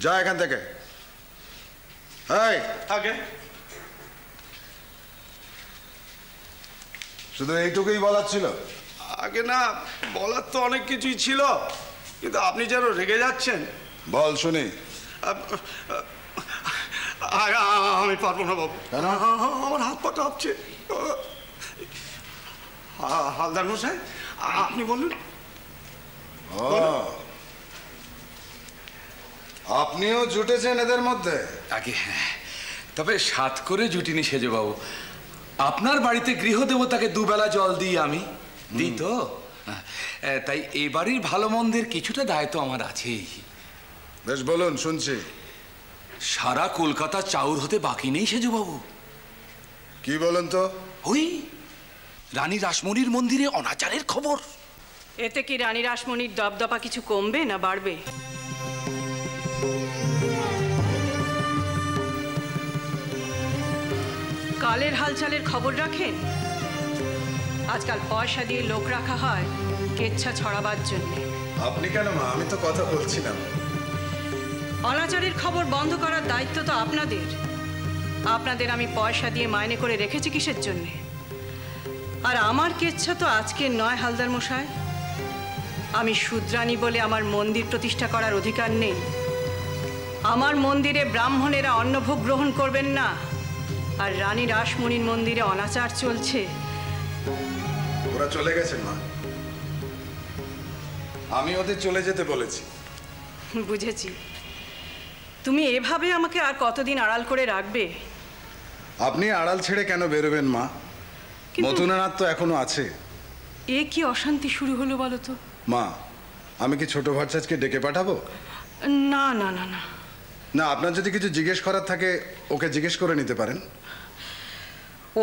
যা এখান থেকে। আগে শুধু এইটুকুই বলার ছিল? আগে না, বলার তো অনেক কিছুই ছিল, কিন্তু আপনি যেন রেগে যাচ্ছেন। বল শুনি। আমি পারবো না বাবু, আমার হাত পা কাঁপছে। হালদার মশাই আপনি বলুন। আপনিও জুটেছেন এদের মধ্যে? আগে হ্যাঁ, তবে সাত করে জুটিনি সেজে বাবু। আপনার বাড়িতে গৃহদেবতাকে দুবেলা জল দিই আমি, দিই তো, তাই এই বাড়ির ভালো মন্দের কিছুটা দায়িত্ব আমার আছেই। বেশ বলুন, শুনছি। সারা কলকাতা চাউর হতে বাকি নেই সেজু বাবু। কি বলেন তো? ওই রানী রাসমণির মন্দিরে অনাচারের খবর। এতে কি রানী রাসমণির দপদপা কিছু কমবে না বাড়বে? কালের হালচালের খবর রাখেন? আজকাল পয়সা দিয়ে লোক রাখা হয় কেচ্ছা ছড়াবার জন্য। আপনি কেন মা? আমি তো কথা বলছিলাম। অনাচারের খবর বন্ধ করার দায়িত্ব তো আপনাদের। আপনাদের আমি পয়সা দিয়ে মাইনে করে রেখেছি কিসের জন্যে? আর আমার কেচ্ছা তো আজকের নয় হালদার মশাই। আমি শূদ্রাণী বলে আমার মন্দির প্রতিষ্ঠা করার অধিকার নেই। আমার মন্দিরে ব্রাহ্মণেরা অন্নভোগ গ্রহণ করবেন না, আর রানী রাসমণির মন্দিরে অনাচার চলছে। ওরা চলে গেছেন মা, আমি ওদের চলে যেতে বলেছি। বুঝেছি। তুমি এভাবে আমাকে আর কতদিন আড়াল করে রাখবে? আপনি আড়াল ছেড়ে কেন বেরোবেন মা? মথুনানাথ তো এখনো আছে। এ কি অশান্তি শুরু হলো বলো তো? মা, আমি কি ছোট ভট্টাচার্যকে ডেকে পাঠাবো? না না না না না, আপনার যদি কিছু জিজ্ঞেস করার থাকে ওকে জিজ্ঞেস করে নিতে পারেন।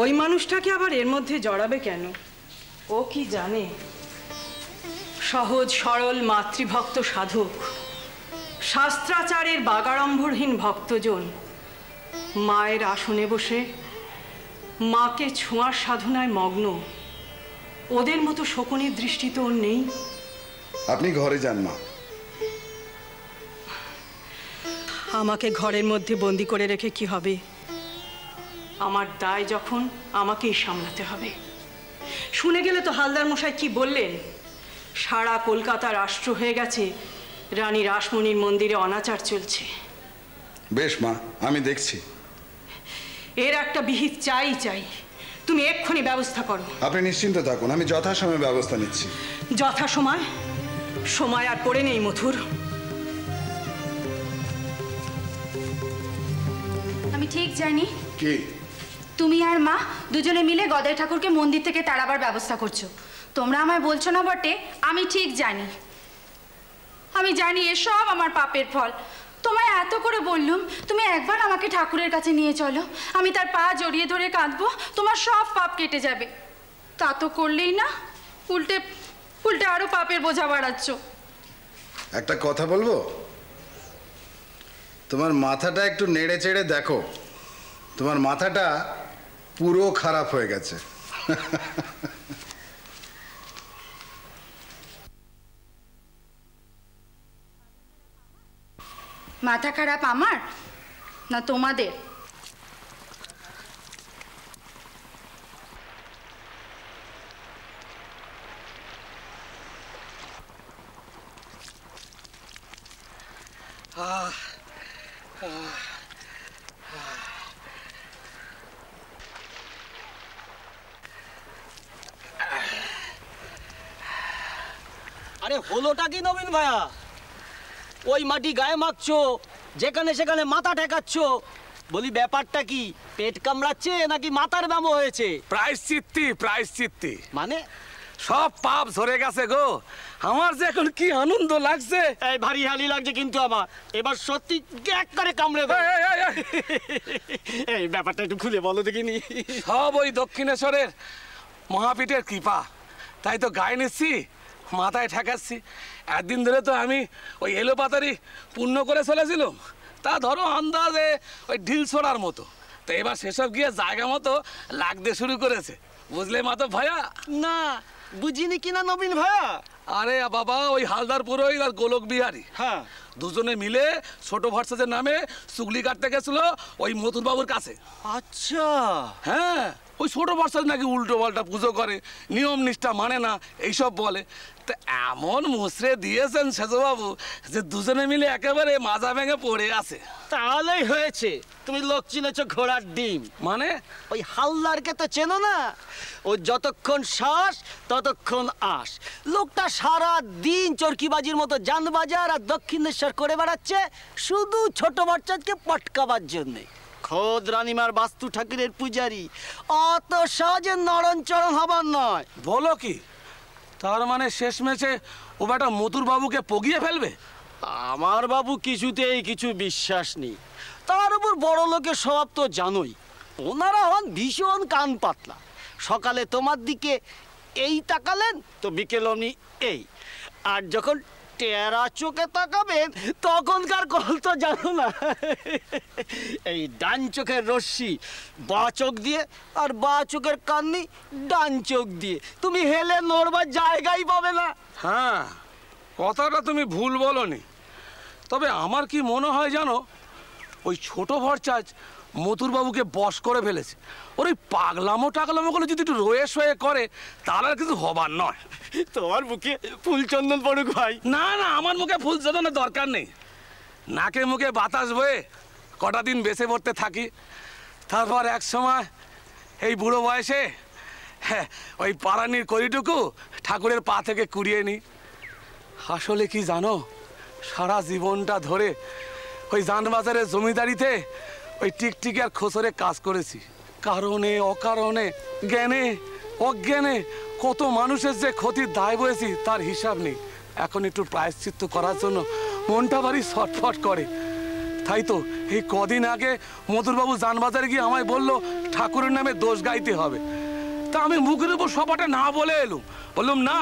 ওই মানুষটাকে আবার এর মধ্যে জড়াবে কেন? ও কি জানে? সহজ সরল মাতৃভক্ত সাধক, শাস্ত্রাচারের বাগাড়ম্বরহীন ভক্তজন মায়ের আসনে বসে মাকে ছোঁয়ার সাধনায় মগ্ন। ওদের মতো শকুনির দৃষ্টি তো ওর নেই। আপনি ঘরে যান মা। আমাকে ঘরের মধ্যে বন্দি করে রেখে কি হবে? আমার দায় যখন আমাকেই সামলাতে হবে। শুনে গেলে তো হালদার মশাই কি বললেন, সারা কলকাতা রাষ্ট্র হয়ে গেছে, রানী রাসমণির মন্দিরে অনাচার চলছে। বেশ মা, আমি দেখছি। এর একটা বিহিত চাই। তুমি এক্ষুনি ব্যবস্থা করো। আপনি নিশ্চিন্ত থাকুন, আমি যথাসময়ে ব্যবস্থা নিচ্ছি। যথাসময়? সময় আর পড়ে নেই মথুর। আমি ঠিক জানি কি তুমি আর মা দুজনে মিলে গদাই ঠাকুরকে মন্দির থেকে তাড়াবার ব্যবস্থা করছো। তোমরা আমায় বলছো না বটে, আমি ঠিক জানি। আমি জানি এসব আমার পাপের ফল। তোমায় এত করে বললুম, তুমি একবার আমাকে ঠাকুরের কাছে নিয়ে চলো, আমি তার পা জড়িয়ে ধরে কাঁদবো, তোমার সব পাপ কেটে যাবে। তা তো করলেই না, উল্টে উল্টে আরো পাপের বোঝা বাড়াচ্ছ। একটা কথা বলবো? তোমার মাথাটা একটু নেড়ে চেড়ে দেখো, তোমার মাথাটা পুরো খারাপ হয়ে গেছে। মাথা খারাপ আমার না তোমাদের? আরে হলোটা কি নবীন ভাইয়া? ওই মাটি গায়ে মাখছো, যেখানে সেখানে মাথা ঠেকাচ্ছ। বলি ব্যাপারটা কি? পেট কামড়াচ্ছে নাকি মাথার ব্যামো হয়েছে? প্রায়শ্চিত্তি মানে সব পাপ ঝরে গেছে গো। আমার যে এখন কি আনন্দ লাগছে। এই ভারী হালি লাগছে কিন্তু আমার। এবার সত্যি গ্যাক করে কামড়ে দেবে। এই ব্যাপারটা একটু খুলে বলো দেখিনি। সব ওই দক্ষিণেশ্বরের মহাপীঠের কৃপা। তাই তো গায়ে নিচ্ছি, মাথায় ঠেকাচ্ছি। একদিন ধরে তো আমি ওই এলোপাতারি পুণ্য করে চলেছিলাম, তা ধরো আন্দাজে ওই ঢিল ছোড়ার মতো। তো এবার সেসব গিয়ে জায়গা মতো লাগতে শুরু করেছে, বুঝলে মা তো ভাইয়া? না, বুঝিনি কিনা নবীন ভাইয়া? আরে বাবা, ওই হালদার পুরোহিত আর গোলক বিহারী হ্যাঁ, দুজনে মিলে ছোট ভরসাজের নামে চুগলি কাটতে গেছিল ওই মথুর বাবুর কাছে। আচ্ছা। হ্যাঁ, ওই ছোট ভরসাজ নাকি উল্টো পাল্টা পুজো করে, নিয়ম নিষ্ঠা মানে না, এইসব বলে। তো এমন মুসরে দিয়েছেন সেজবাবু যে দুজনে মিলে একেবারে মাজা ভেঙে পড়ে আছে। তাহলেই হয়েছে, তুমি লোক চিনেছ ঘোড়ার ডিম। মানে ওই হালদারকে তো চেনো না? ও যতক্ষণ শ্বাস ততক্ষণ আস। লোকটা সারা দিন চরকিবাজির মতো জানবাজার আর দক্ষিণেশ্বর করে বেড়াচ্ছে শুধু ছোট বাচ্চাকে পটকাবার জন্যে। খোদ রানিমার বাস্তু ঠাকুরের পূজারি, অত সহজে নরণচরণ হবার নয়। বলো কি? তার মানে শেষ ম্যাচে ও বেটা মথুর বাবুকে পগিয়ে ফেলবে? আমার বাবু কিছুতেই কিছু বিশ্বাস নেই। তার উপর বড় লোকের স্বভাব তো জানোই, ওনারা হন ভীষণ কান পাতলা। সকালে তোমার দিকে এই তাকালেন তো বিকেল অমনি এই, আর যখন টেরা চোখে তাকাবেন তখনকার কল তো জানো না। এই ডান চোখের রশ্মি বা চোখ দিয়ে, আর বা চোখের কান্নি ডান চোখ দিয়ে। তুমি হেলে নড়বার জায়গাই পাবে না। হ্যাঁ, কথাটা তুমি ভুল বলনি। তবে আমার কি মনে হয় জানো, ওই ছোট ভরচাজ মথুরবাবুকে বশ করে ফেলেছে। ওর ওই টাগলামোগুলো যদি একটু রয়ে শয়ে করে তাহলে আর কিছু হবার নয়। তোমার মুখে ফুলচন্দন পড়ুক ভাই। না না, আমার মুখে ফুল চন্দনের দরকার নেই। নাকে মুখে বাতাস বয়ে কটা দিন বেঁচে পড়তে থাকি, তারপর এক সময় এই বুড়ো বয়সে ওই পারানির কড়িটুকু ঠাকুরের পা থেকে কুড়িয়ে নিই। আসলে কি জানো, সারা জীবনটা ধরে ওই জানবাজারের জমিদারিতে ওই টিকটিকি আর খোসরে কাজ করেছি। কারণে অকারণে, জ্ঞানে অজ্ঞানে কত মানুষের যে ক্ষতির দায় বয়েছি তার হিসাব নেই। এখন একটু প্রায়শ্চিত্ত করার জন্য মনটা ভারী ছটফট করে। তাই তো এই কদিন আগে মধুরবাবু জানবাজারে গিয়ে আমায় বললো ঠাকুরের নামে দোষ গাইতে হবে। তা আমি মুখের উপর সপাটা না বলে এলুম, বললাম না,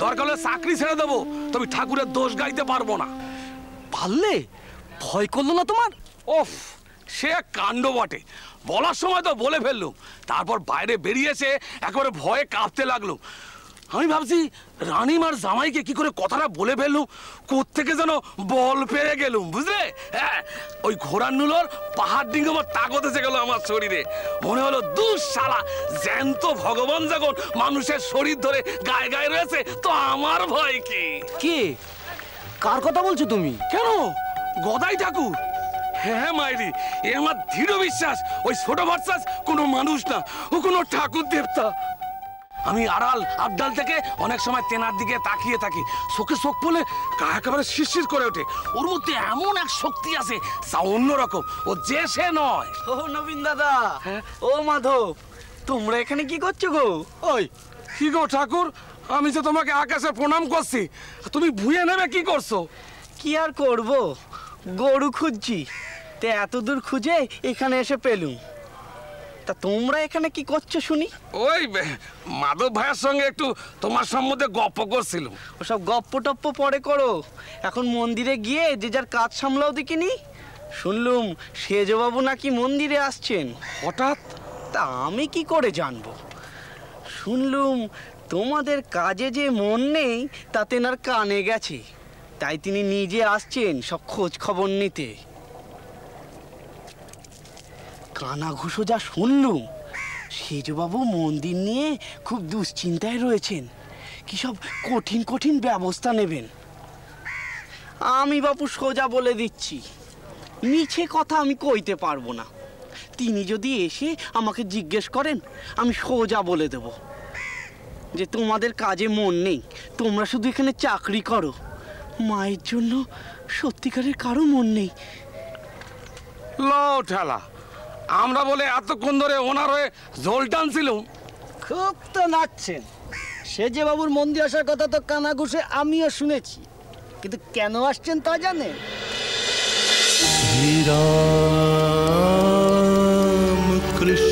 দরকার হলে চাকরি ছেড়ে দেবো, তবে ঠাকুরের দোষ গাইতে পারবো না। পারলে ভয় করলো না তোমার? ওফ, সে এক কাণ্ড বটে। বলার সময় তো বলে ফেললুম, তারপর বাইরে বেরিয়েছে একেবারে ভয়ে কাঁপতে লাগলো। আমি ভাবছি রানীমার জামাইকে কি করে কথাটা বলে ফেললুম, কোত্থেকে যেন বল পেয়ে গেলুম, বুঝলে? হ্যাঁ, ওই ঘোড়ার নুলোর পাহাড় ডিঙ্গবার তাগত এসে গেল আমার শরীরে। মনে হলো দুঃশালা, জ্যান্ত ভগবান যখন মানুষের শরীর ধরে গায়ে গায়ে রয়েছে তো আমার ভয় কি? কে, কার কথা বলছো তুমি? কেন, গদাই ঠাকুর। হ্যাঁ মাইরি, এ আমার দৃঢ় বিশ্বাস ওই ছোট বাচ্চা কোনো মানুষ না, ও কোনো ঠাকুর দেবতা। আমি আড়াল আবডাল থেকে অনেক সময় তেনার দিকে তাকিয়ে থাকি, চোখে চোখ পড়লে গা একেবারে শিরশির করে ওঠে। ওর মধ্যে এমন এক শক্তি আছে যা অন্যরকম, ও যে সে নয়। ও নবীন দাদা, ও মাধব, তোমরা এখানে কি করছো গো? ওই কি গো ঠাকুর, আমি যে তোমাকে আকাশে প্রণাম করছি, তুমি ভুঁয়ে নেবে কি করছো? কি আর করব, গরু খুঁজছি, তে এত দূর খুঁজে এখানে এসে পেলুম। তা তোমরা এখানে কি করছো শুনি? ওই মাধব ভাইয়ের সঙ্গে একটু তোমার সম্বন্ধে গপ্প করছিলাম। ওসব গপ্প টপ্প পরে করো, এখন মন্দিরে গিয়ে যে যার কাজ সামলাও দেখিনি। শুনলুম সেজবাবু নাকি মন্দিরে আসছেন। হঠাৎ? তা আমি কি করে জানবো? শুনলুম তোমাদের কাজে যে মন নেই তা তেনার কানে গেছে, তাই তিনি নিজে আসছেন সব খোঁজ খবর নিতে। কানা ঘুষো যা শুনলুম, সেজবাবু মন্দির নিয়ে খুব দুশ্চিন্তায় রয়েছেন, কি সব কঠিন কঠিন ব্যবস্থা নেবেন। আমি বাপু সোজা বলে দিচ্ছি, মিছে কথা আমি কইতে পারবো না। তিনি যদি এসে আমাকে জিজ্ঞেস করেন, আমি সোজা বলে দেব যে তোমাদের কাজে মন নেই, তোমরা শুধু এখানে চাকরি করো, মায়ের জন্য সত্যিকারের কারো মন নেই। লো ঠেলা, আমরা বলে এতক্ষণ ধরে ওনার হয়ে জল টানছিলাম। খুব তো নাচছেন, সেজে বাবুর মন্দির আসার কথা তো কানা ঘুষে আমিও শুনেছি, কিন্তু কেন আসছেন তা জানেন? শ্রীরাম কৃষ্ণ